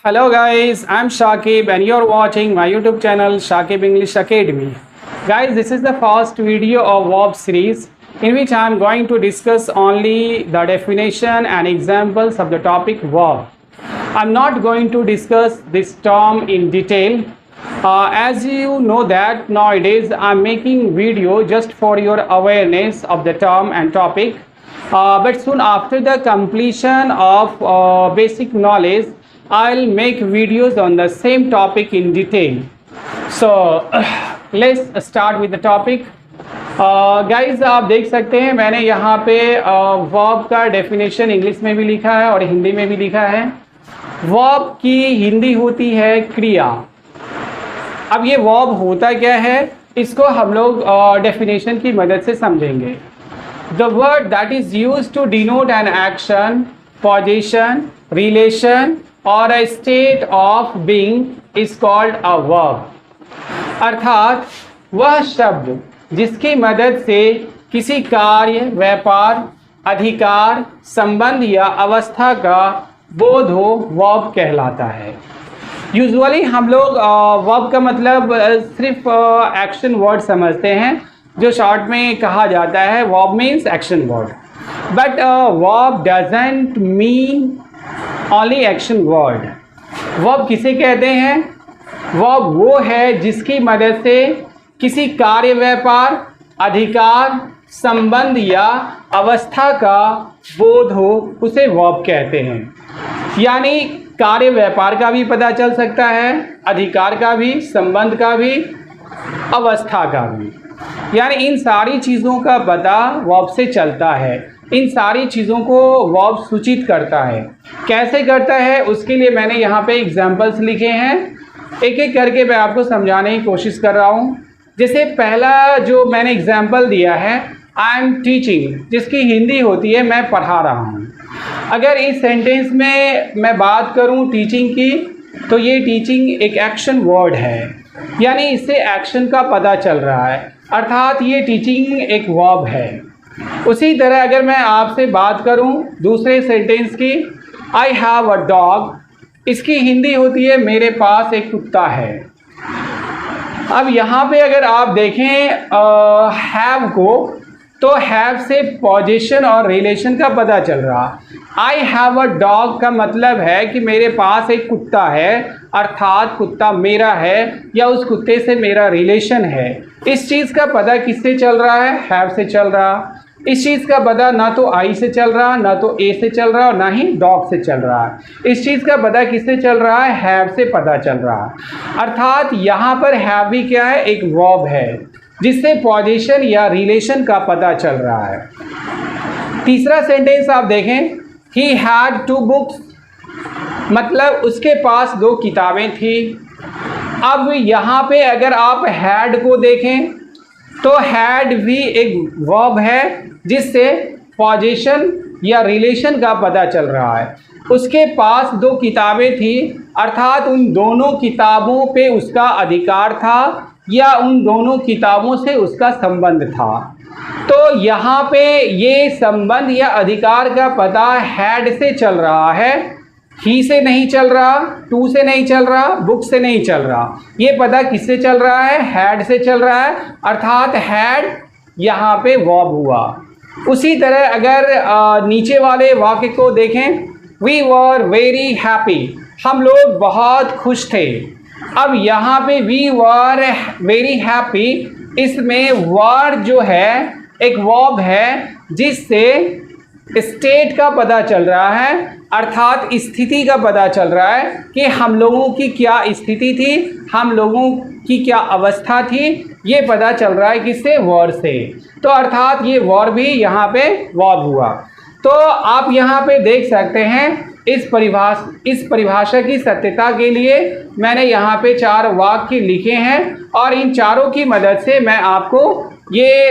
Hello guys, I'm Shakib and you're watching my YouTube channel Shakib English Academy. Guys, this is the first video of verb series in which I'm going to discuss only the definition and examples of the topic verb. I'm not going to discuss this term in detail. As you know that nowadays I'm making video just for your awareness of the term and topic. But soon after the completion of basic knowledge, I'll make videos on the same topic in detail. So let's start with the topic. Guys आप देख सकते हैं मैंने यहाँ पे verb का definition English में भी लिखा है और हिंदी में भी लिखा है। वर्ब की हिंदी होती है क्रिया। अब ये वर्ब होता क्या है इसको हम लोग डेफिनेशन की मदद से समझेंगे। The word that is used to denote an action, position, relation और a state of being is called a verb. अर्थात वह शब्द जिसकी मदद से किसी कार्य, व्यापार, अधिकार, संबंध या अवस्था का बोध हो वर्ब कहलाता है। यूजुअली हम लोग वर्ब का मतलब सिर्फ एक्शन वर्ड समझते हैं, जो शॉर्ट में कहा जाता है verb means action word. But verb doesn't mean only action word. Verb किसे कहते हैं? वर्ब वो है जिसकी मदद से किसी कार्य, व्यापार, अधिकार, संबंध या अवस्था का बोध हो, उसे वर्ब कहते हैं। यानी कार्य, व्यापार का भी पता चल सकता है, अधिकार का भी, संबंध का भी, अवस्था का भी। यानी इन सारी चीज़ों का पता वर्ब से चलता है। इन सारी चीज़ों को वर्ब सूचित करता है। कैसे करता है उसके लिए मैंने यहाँ पे एग्जाम्पल्स लिखे हैं। एक एक करके मैं आपको समझाने की कोशिश कर रहा हूँ। जैसे पहला जो मैंने एग्जाम्पल दिया है, आई एम टीचिंग, जिसकी हिंदी होती है मैं पढ़ा रहा हूँ। अगर इस सेंटेंस में मैं बात करूँ टीचिंग की, तो ये टीचिंग एक एक्शन वर्ड है, यानी इससे एक्शन का पता चल रहा है, अर्थात ये टीचिंग एक वर्ब है। उसी तरह अगर मैं आपसे बात करूं दूसरे सेंटेंस की, आई हैव अ डॉग, इसकी हिंदी होती है मेरे पास एक कुत्ता है। अब यहाँ पे अगर आप देखें हैव को, तो हैव से पोजीशन और रिलेशन का पता चल रहा। आई हैव अ डॉग का मतलब है कि मेरे पास एक कुत्ता है, अर्थात कुत्ता मेरा है या उस कुत्ते से मेरा रिलेशन है। इस चीज़ का पता किससे चल रहा है? हैव से चल रहा। इस चीज़ का पता ना तो आई से चल रहा, ना तो ए से चल रहा और ना ही डॉग से चल रहा है। इस चीज़ का पता किससे चल रहा है? हैव से पता चल रहा है। अर्थात यहाँ पर हैव भी क्या है? एक वर्ब है, जिससे पोजीशन या रिलेशन का पता चल रहा है। तीसरा सेंटेंस आप देखें, ही हैड टू बुक्स, मतलब उसके पास 2 किताबें थी। अब यहाँ पे अगर आप हैड को देखें, तो हैड भी एक वर्ब है, जिससे पोजीशन या रिलेशन का पता चल रहा है। उसके पास 2 किताबें थी, अर्थात उन दोनों किताबों पे उसका अधिकार था या उन दोनों किताबों से उसका संबंध था। तो यहाँ पे ये संबंध या अधिकार का पता हैड से चल रहा है, ही से नहीं चल रहा, टू से नहीं चल रहा, बुक से नहीं चल रहा। ये पता किससे चल रहा है? हैड से चल रहा है, अर्थात हैड यहाँ पे वर्ब हुआ। उसी तरह अगर नीचे वाले वाक्य को देखें, वी वर वेरी हैप्पी, हम लोग बहुत खुश थे। अब यहाँ पे वी वर वेरी हैप्पी, इसमें वर जो है एक वर्ब है, जिससे स्टेट का पता चल रहा है, अर्थात स्थिति का पता चल रहा है कि हम लोगों की क्या स्थिति थी, हम लोगों की क्या अवस्था थी। ये पता चल रहा है किससे? वर्ब से। तो अर्थात ये वर्ब भी यहाँ पे वर्ब हुआ। तो आप यहाँ पे देख सकते हैं इस परिभाषा की सत्यता के लिए मैंने यहाँ पे 4 वाक्य लिखे हैं और इन चारों की मदद से मैं आपको ये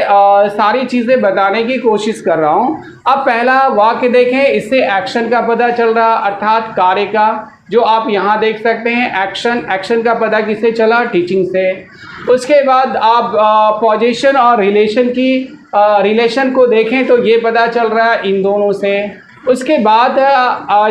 सारी चीज़ें बताने की कोशिश कर रहा हूँ। अब पहला वाक्य देखें, इससे एक्शन का पता चल रहा, अर्थात कार्य का, जो आप यहाँ देख सकते हैं एक्शन का पता किससे चला? टीचिंग से। उसके बाद आप पोजीशन और रिलेशन को देखें तो ये पता चल रहा है इन दोनों से। उसके बाद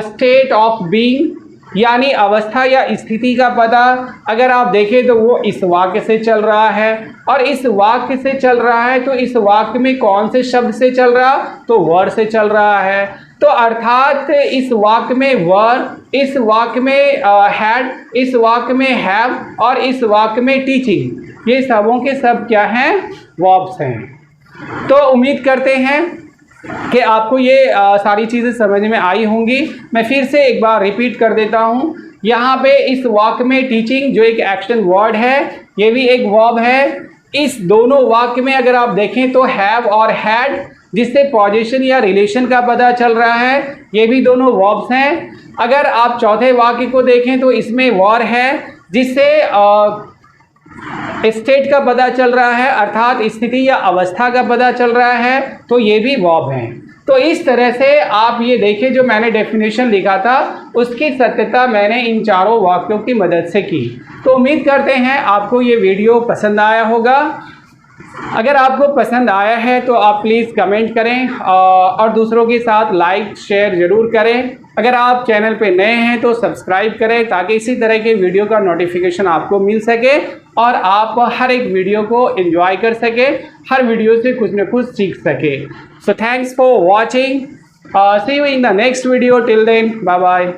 स्टेट ऑफ बीइंग, यानी अवस्था या स्थिति का पता अगर आप देखें तो वो इस वाक्य से चल रहा है, और इस वाक्य से चल रहा है तो इस वाक्य में कौन से शब्द से चल रहा, तो वर से चल रहा है। तो अर्थात इस वाक्य में वर, इस वाक्य में हैड, इस वाक्य में हैव और इस वाक्य में टीचिंग, ये सबों के सब क्या हैं, वर्ब्स हैं। तो उम्मीद करते हैं कि आपको ये सारी चीज़ें समझ में आई होंगी। मैं फिर से एक बार रिपीट कर देता हूँ। यहाँ पे इस वाक्य में टीचिंग जो एक एक्शन वर्ड है, ये भी एक वर्ब है। इस दोनों वाक्य में अगर आप देखें तो हैव और हैड, जिससे पोजीशन या रिलेशन का पता चल रहा है, ये भी दोनों वर्ब्स हैं। अगर आप चौथे वाक्य को देखें तो इसमें वर है, जिससे स्टेट का पता चल रहा है, अर्थात स्थिति या अवस्था का पता चल रहा है, तो ये भी वर्ब हैं। तो इस तरह से आप ये देखिए, जो मैंने डेफिनेशन लिखा था उसकी सत्यता मैंने इन चारों वाक्यों की मदद से की। तो उम्मीद करते हैं आपको ये वीडियो पसंद आया होगा। अगर आपको पसंद आया है तो आप प्लीज़ कमेंट करें और दूसरों के साथ लाइक शेयर ज़रूर करें। अगर आप चैनल पे नए हैं तो सब्सक्राइब करें, ताकि इसी तरह के वीडियो का नोटिफिकेशन आपको मिल सके और आप हर एक वीडियो को एंजॉय कर सके, हर वीडियो से कुछ न कुछ सीख सके। So thanks for watching, see you in the next video, till then bye bye.